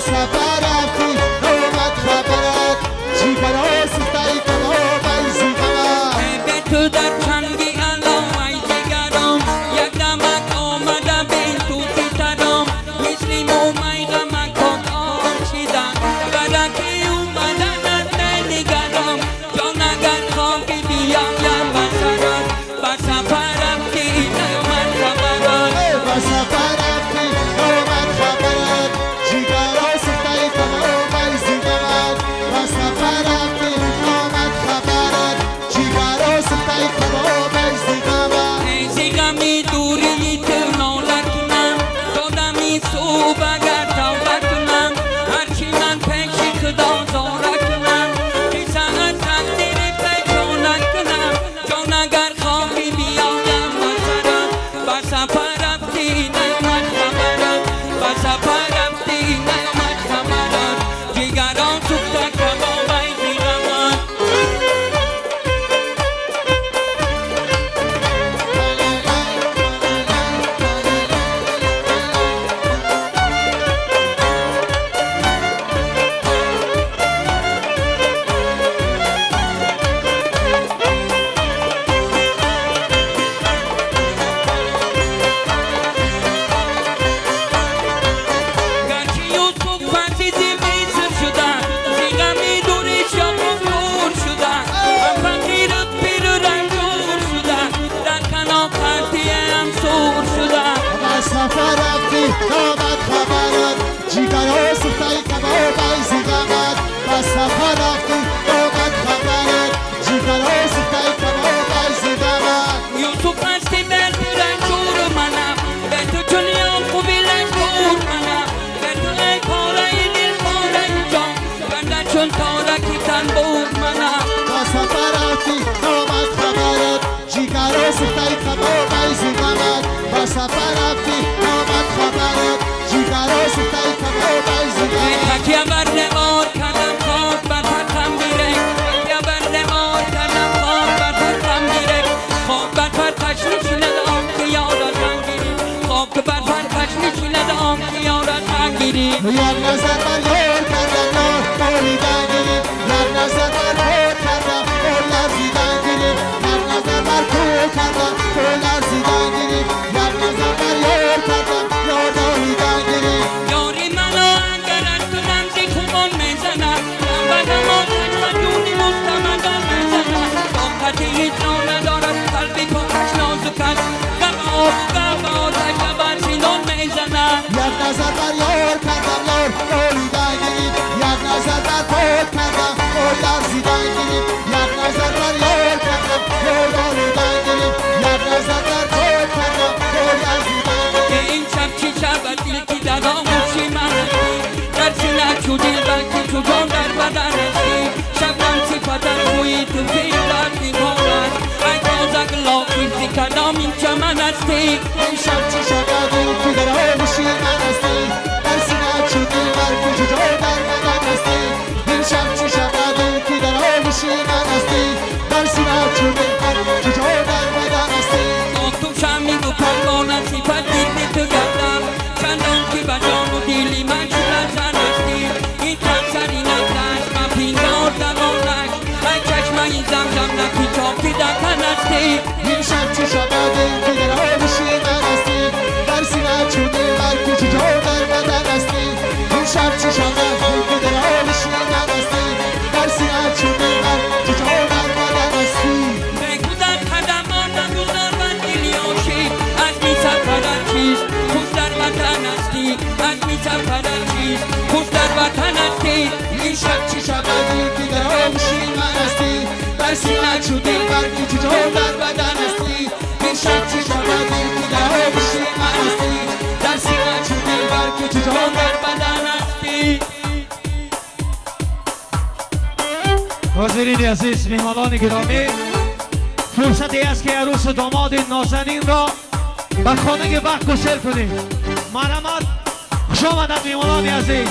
سفر رفتی نومد خبرت جیگرها سوختای کباب ایزی غمت به تو در چنگی علام ای جگرام یک دمک آمده بین تو تیترام مثلی مومی غمک کن آشیدم برکی اومدن از نگرام جان اگر خواهی بیام یم بسرات بر سفر رفتی نومد خبرات بر سفر رفتی نومد خبرت جیگرها سوختای کباب ایزی غمت بر سفر رفتی نومد خبرت جیگرها سوختای کباب ایزی غمت ایزی غمی دوری تو ناله کنم دادمی صبح اگر توبه کنم هرچی من پیش خدا زاره کنم که سنت تقدیر پیچانه کنم جان اگر خواهی بیایم بسرم بر سفر رفتی نیامد خبرم بر سفر رفتی نیامد خبرم جگران سوخته کباب ایزی غمت گرچه یوسف عزیزی میسر شدن زیغمی دورش یا مفهور شدن هم فقیر پیر و رنجور شدن در کنار خطیه هم سور شدن بر سفر رفتی نامد خبرت جیگرها سوختای کباب ایزی غمت بر سفر رفتی نامد خبرت جیگرها سوختای کباب ایزی غمت یوسف هستی بر رنجور منم به تو چنیا خوبی لنجور منم به تو ای پاره دل پاره جان بنده چون تارکی تنبور منم بر سفر رفتی نامد خبرت جیگرها سوختای کباب ایزی غمت بر سفر رفتی نامد خبرت جیگرها سوختای کباب ایزی غمت تکیه بر نمار کردم خاک بر پرتم بیرک تکیه بر نمار کردم خاک بر پرتم بیرک خاک بر پرتش نشیند آن که یارت رنگیری خاک بر پرتش نشیند آن که یارت رنگیری یک نظر بر یار کردم یار بریدن گیریم یک نظر بر خود کردم خود لرزیدن گیریم یک نظر بر خود کردم خود لرزیدن گیریم یک نظر بر یار کردم یار داریدن گیریم یاری منو اگر از تو رمزی خوبان میزنم بدم آتش و جونی مستمدن میزنم طاقتی هیچ را ندارد قلبی پاکش نازک است غم آتش و بر سینان میزنم یک نظر بر یار کردم یار داریدن گیریم یک نظر بر خود کردم خود لرزیدن گیریم یک نظر بر یار کردم یار داریدن گیریم یک نظر بر خود کردم خود لرزیدن گیریم که این شب چی شود دل که در آغوشی من هستی در سینه چو دل بلکه چو جان در بدن هستی شبنم صفتت روی تو فیلت نگارد ای تازه لافیزی کدام این چمن هستی این شب چی شود دل که در آغوشی من هستی در سینه چو دل بلکه چو جان در بدن هستی این شب چی شود دل که در آغوشی من هستی در سینه چو دل بلکه چو جان در بدن هستی تا تو شمی و پروانه صفت دید تو گردم چندان که به جان و دلی من شدن زن هستی این تنسری نکرش من پینگار دوانش ای چشمه این زمزم نکی چاپی دکن هستی این شب چی شود دل که در آغوشی من هستی در سینه چو دل بلکه چو جان در بدن هستی این شب چی شود دل که در آغوشی من هستی در سینه چو دل بلکه چو جان در بدن هستی بگو در قدمان نگذار من دلی آشی از می سفرت چیست خوش در وطن هستی از می سفرت چیست خوش در وطن هستی این شب چی شود دل که در آغوشی من هستی در سینه چو دل بلکه چو جان در بدن هستی این شب چی شود دل که در آغوشی من هستی در سینه چو دل بلکه چو جان در بدن هستی حاضرین عزیز مهمانان گرامی فرصتی است که عروس و داماد نازنین را به خانه وقت گسل کنیم مرحمت خوش آمدند مهمانان عزیز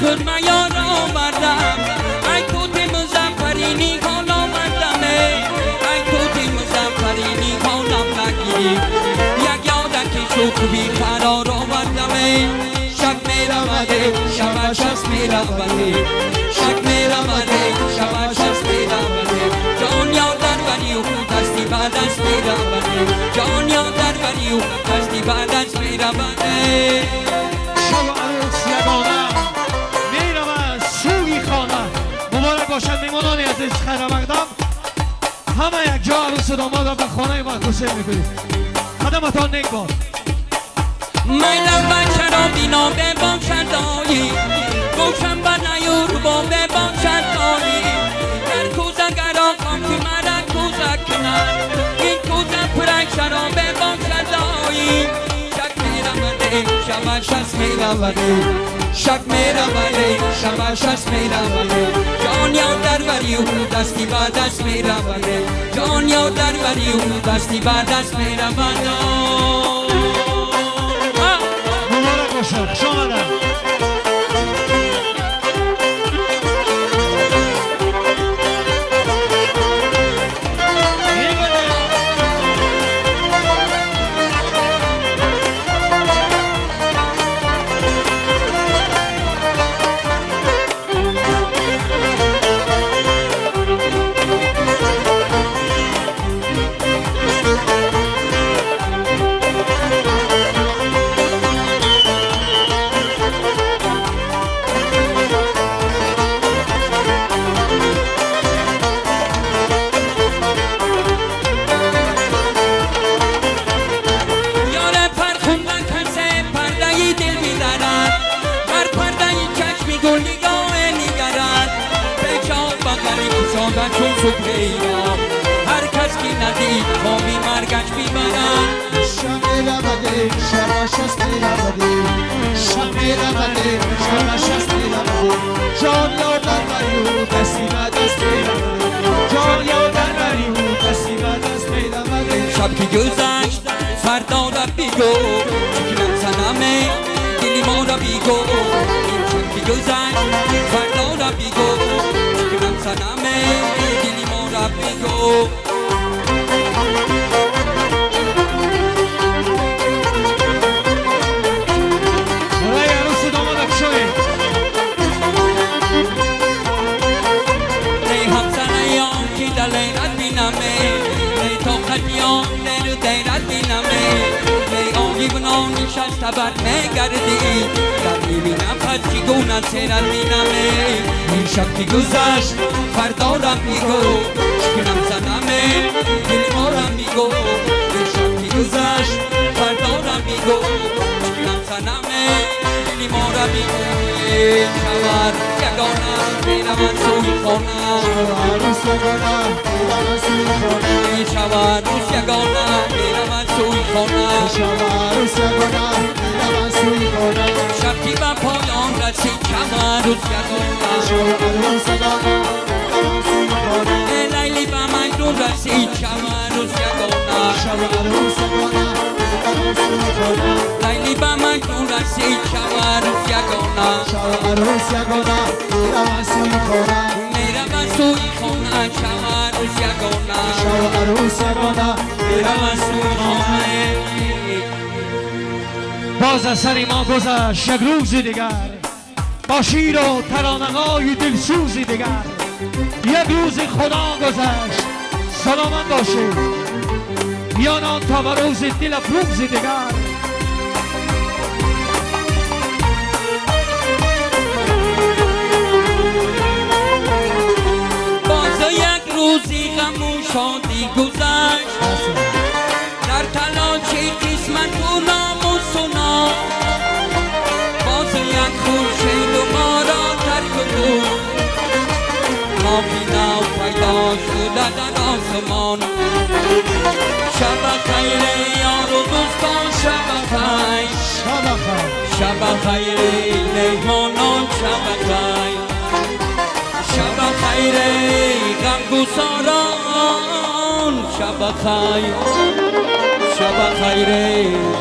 خود میار آوردم ای توت مزفرینی کان آوردم ای توت مزفرینی کانم نگیری یک یادکی شو بی قرار آوردم شب میرمده شبش از میرمده شب میرمده شبش از میرمده جان یاد در بری و دستی بعد از میرمده جان یاد در بری و دستی بعد از میرمده شب عروس یگانه میرم سوی خانه مبارک باشد میمانان عزیز خیر مقدم همه یک جا عروس و داماد را به خانه محکوسه میکنید قدمتان نیک باد میلم و شرابی نامه باشد دایی گوشم و نیور بامه باشد دایی در کوزه گراخم که مرا کوزه کنن این کوزه پرک شرابه باشد دایی شک میرمده شبش از میرمده شک میرمده شبش از میرمده جان یاد در بری او دستی بعد از میرمده جان یاد در بری او دستی بعد از میرمده مبارک باشد خوش آمدن چون سپیرم هر کس که ندید خوابی مرگش بیبرن شب میرمده شبش از میرمده شب میرمده شبش از میرمده جان یادن بریو دستی بعد از میرمده جان یادن بریو دستی بعد از میرمده شب که گذشت فردا را بیگو چکنم سنمه دلی ما را بیگو شب که گذشت فردا را بیگو چکنم سنمه دلی ما را بیگو برای عروس و داماد افشاری ای همسنیان که دلیرت بینمه ای طاقتیان دیر دیرت بینمه ای آنگی بنان نشست بر میگردی در میبینم پس چگونه سیرت بینمه این شب که گذشت فردا را میگو شکنم زنمه دل ما را میگو این شب که گذشت فردا را میگو شکنم زنمه دل ما را میگو شور یگانه میرم سوی خانه عروس یگانه میرم سوی خانه شب عروس یگانه میرم سوی خانه شب عروس یگانه میرم سوی خانه شب که به پایان رسید شب عروس یگانه شب عروس یگانه میرم سوی خانه لیلی به مجنون رسید شب عروس یگانه شب عروس یگانه میرم سوی خانه لیلی به مجنون رسید شب عروس یگانه شب عروس یگانه میرم سوی خانه میرم سوی خانه شب عروس یگانه شب عروس یگانه میرم سوی خانه باز از سر ما گذشت یک روزی دیگر با شیر و ترانه‌های دلسوزی دیگر یک روز خدا گذشت سلامت باشید میانان تا به روز دل افروزی دیگر باز یک روزی غم و شادی گذشت در تلاشی قسمت و نام و سنا باز یک خورشید و ما را ترک بود ماهی نو پیدا شده در آسمان شب خیر یار و دوستان شب خیر شب خیر شب خیر مهمانان شب خیر شب خیر غمگساران شب خیر شب خیر